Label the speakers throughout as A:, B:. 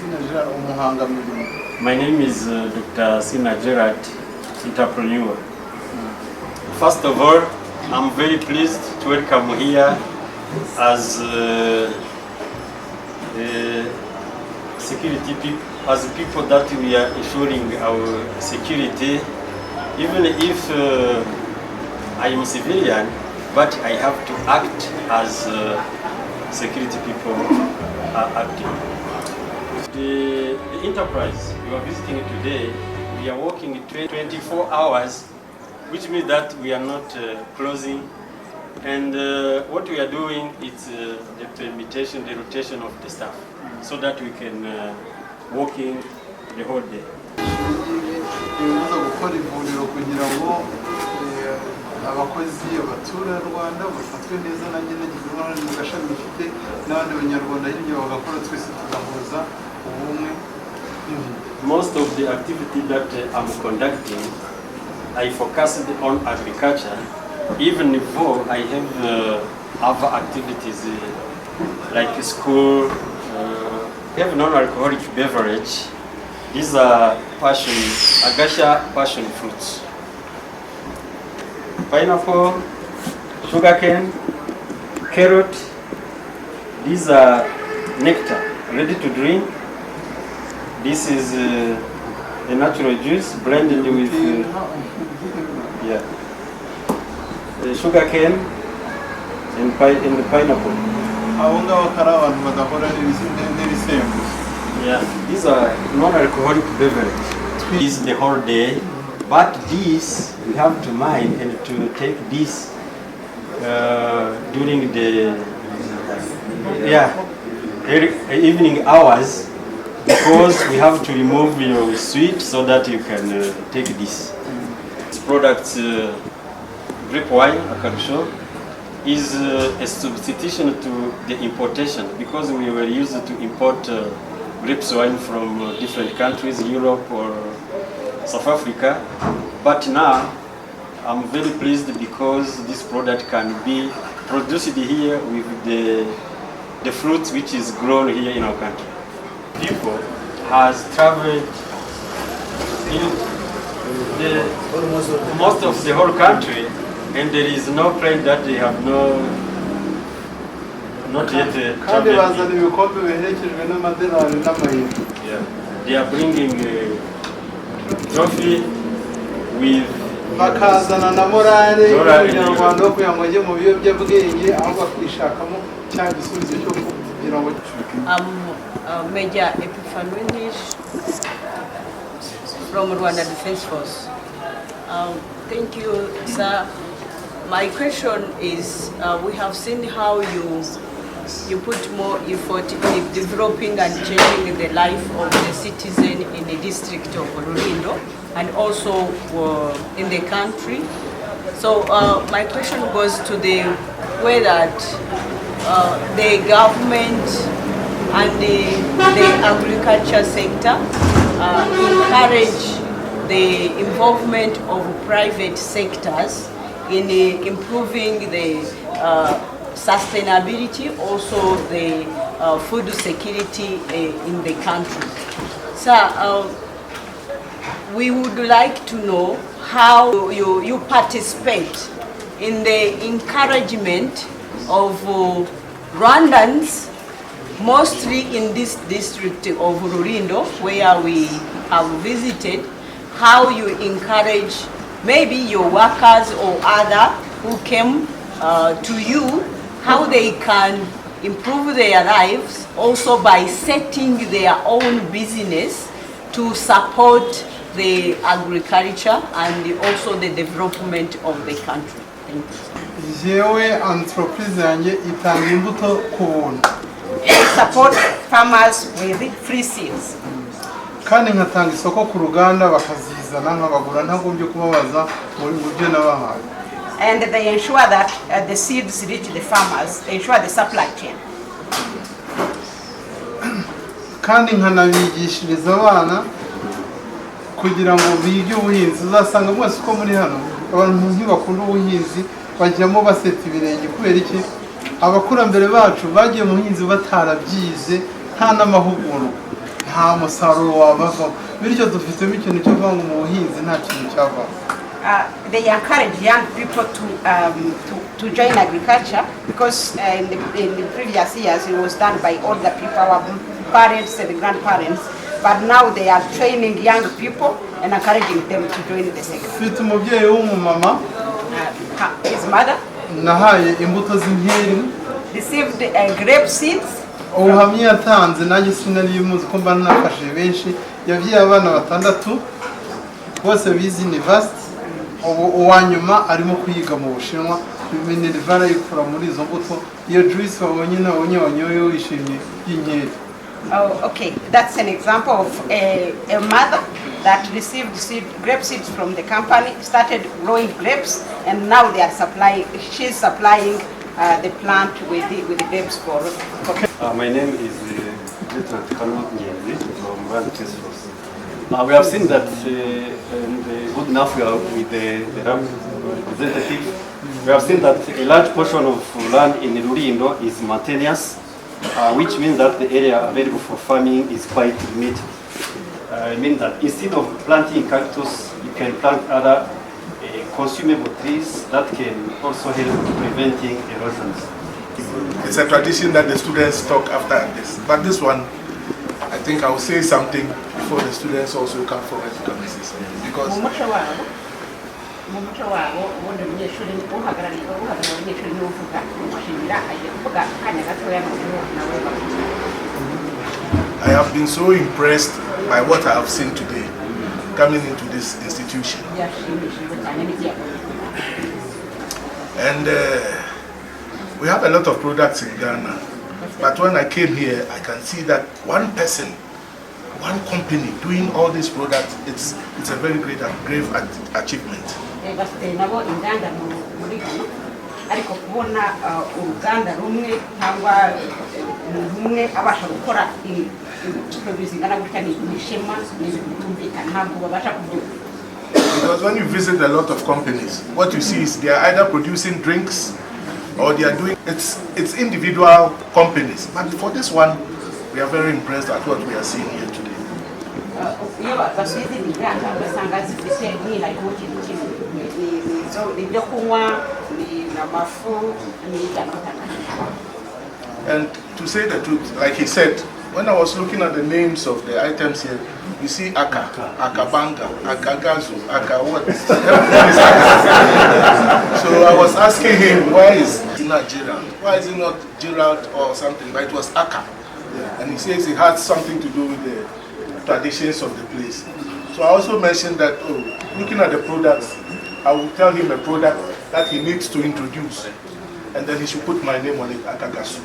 A: SINA GERARD umuhanga mirimo.
B: My name is Dr. SINA GERARD, entrepreneur. First of all, I'm very pleased to welcome here as security people, as people that we are ensuring our security. Even if I am civilian, but I have to act as security people are acting. The enterprise you are visiting today, we are working 24 hours, which means that we are not closing. And what we are doing is the permutation, the rotation of the staff, so that we can working the whole day.
A: Abakozi abatura Rwanda bafatwe neza nanjye nagize uruhare mu gashami bifite n'abandi banyarwanda hirya bagakora twese tugahuza ubumwe.
B: Most of the activity that I'm conducting, I focused on agriculture, even though I have other activities like school, we have non-alcoholic beverage. These are agasha passion fruits. Pineapple, sugarcane, carrot. These are nectar, ready to drink. This is a natural juice blended with sugarcane and the pineapple. Yeah, these are non-alcoholic beverage. This is the whole day. But this, we have to mind and to take this during the evening hours, because we have to remove your sweet so that you can take this. This product, grape wine, I can show, is a substitution to the importation, because we were used to import grape wine from different countries, Europe or South Africa, but now I'm very pleased because this product can be produced here with the fruits which is grown here in our country. People has traveled in most of the whole country, and there is no plane that they have not yet traveled. Yeah, they are bringing trophy with
A: bakazana na morale y'Abanyarwanda yo kuyangoje mu biyobyabwenge aho bakwishakamo cya gisubizo cyo kugira ngo
C: Major Epiphanuinish from Rwanda Defense Force. Thank you, sir. My question is, we have seen how you put more effort in developing and changing the life of the citizen in the district of Rulindo and also in the country. So my question goes to the way that the government and the agriculture sector encourage the involvement of private sectors in improving the sustainability, also the food security in the country. So we would like to know how you participate in the encouragement of Rwandans, mostly in this district of Rulindo, where we have visited, how you encourage maybe your workers or other who came to you, how they can improve their lives also by setting their own business to support the agriculture and also the development of the country. Thank you. Support farmers with free seeds.
A: Kandi nkatanga isoko ku ruganda bakazizana nk'abagura ntagombye kubabaza muri buryo nabahaye.
C: And they ensure that the seeds reach the farmers, ensure the supply chain.
A: Kandi nkanabigishiriza abana kugira ngo bige ubuhinzi. Uzasanga mwese uko muri hano abantu ntibakunda ubuhinzi bajyamo baseta ibirenge kubera iki abakurambere bacu bagiye mu buhinzi batarabyize nta n'amahugurwa. nta musaruro wabavamo, bityo dufitemo ikintu cyo kuvuga ngo mu buhinzi nta kintu cyavamo.
C: They encourage young people to join agriculture because in the previous years it was done by older people, our parents and grandparents, but now they are training young people and encouraging them to join the sector.
A: Mfite umubyeyi w'umumama,
C: his mother
A: nahaye imbuto z'inkeri,
C: received grape seeds.
A: ubuhamya yatanze nanjye sinari muzi ko mba nafashe benshi, yabyaye abana 6 bose bize university, uwa nyuma arimo kuyiga mu Bushinwa, minerval yikura muri izo mbuto, iyo juice wabonye nabonye wanyoye wishimye y'inkeri.
C: Oh, okay. That's an example of a mother that received grape seeds from the company, started growing grapes, and now they are she's supplying the plant with the grapes for.
B: My name is Lieutenant Colonel Nyezi from Rwanda Task Force. We have seen that, and good enough we are with the representative, we have seen that a large portion of land in Rurindo is mountainous, which means that the area available for farming is quite limited. I mean that instead of planting cactus, you can plant other consumable trees that can also help preventing erosions.
D: It's a tradition that the students talk after this, but this one, I think I will say something before the students also come forward to come and say something, because I have been so impressed by what I have seen today coming into this institution. And we have a lot of products in Ghana, but when I came here, I can see that one person, one company doing all these products, it's a very great and grave achievement.
C: ariko kubona uruganda rumwe cyangwa rumwe abasha gukora ibizingana gutya ni ishema n'ibitumbikana ntabwo babasha kubyuka.
D: Because when you visit a lot of companies, what you see is they are either producing drinks or they are doing, it's individual companies. But for this one, we are very impressed at what we are seeing here today. And to say the truth, like he said, when I was looking at the names of the items here, you see Aka, Akabanga, Akagazu, Aka what? Everything is Aka. So I was asking him, why is it not Gerard? Why is it not Gerard or something? But it was Aka. And he says it had something to do with the traditions of the place. So I also mentioned that, looking at the products, I will tell him a product that he needs to introduce. And then he should put my name on it, Akagasu.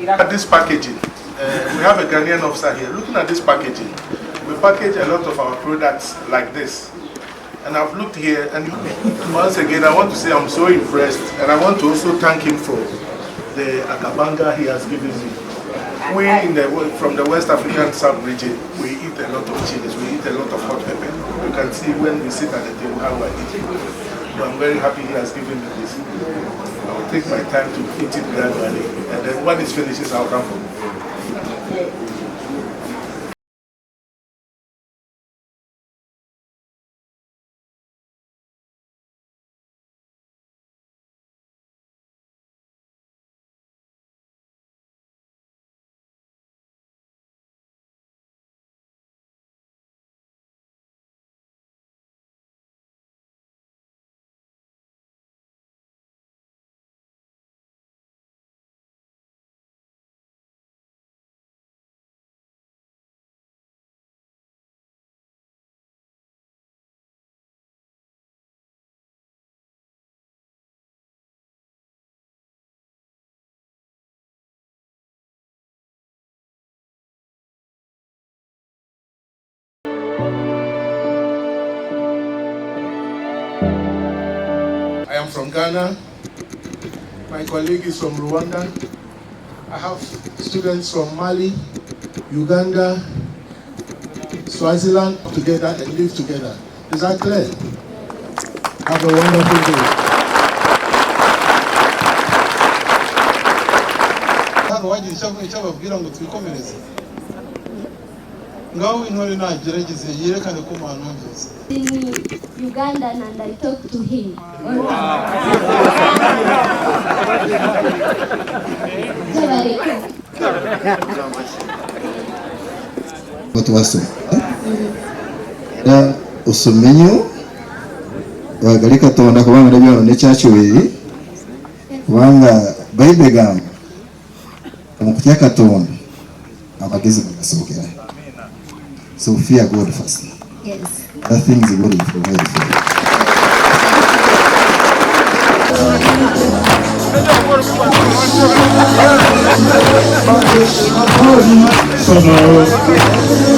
D: At this packaging, we have a Ghanaian officer here. Looking at this packaging, we package a lot of our products like this. And I've looked here, and once again, I want to say I'm so impressed, and I want to also thank him for the akabanga he has given me. We from the West African sub-region, we eat a lot of chilies, we eat a lot of hot pepper. You can see when we sit at the table how I eat it. So I'm very happy he has given me this. I will take my time to eat it gradually, and then when it finishes, I'll come for more. I am from Ghana. My colleague is from Rwanda. I have students from Mali, Uganda,
E: Swaziland together and live together. Is that clear? Have a wonderful day.
F: In Ugandan and I talked to him.
G: What was it? Usumenyo wagalika tonda kubanga nebyo nekyakiwiri kubanga Bible gamba omukutya Katonda amagezi bagasookera. So fear God first.
F: Yes.
G: That things God will provide for you.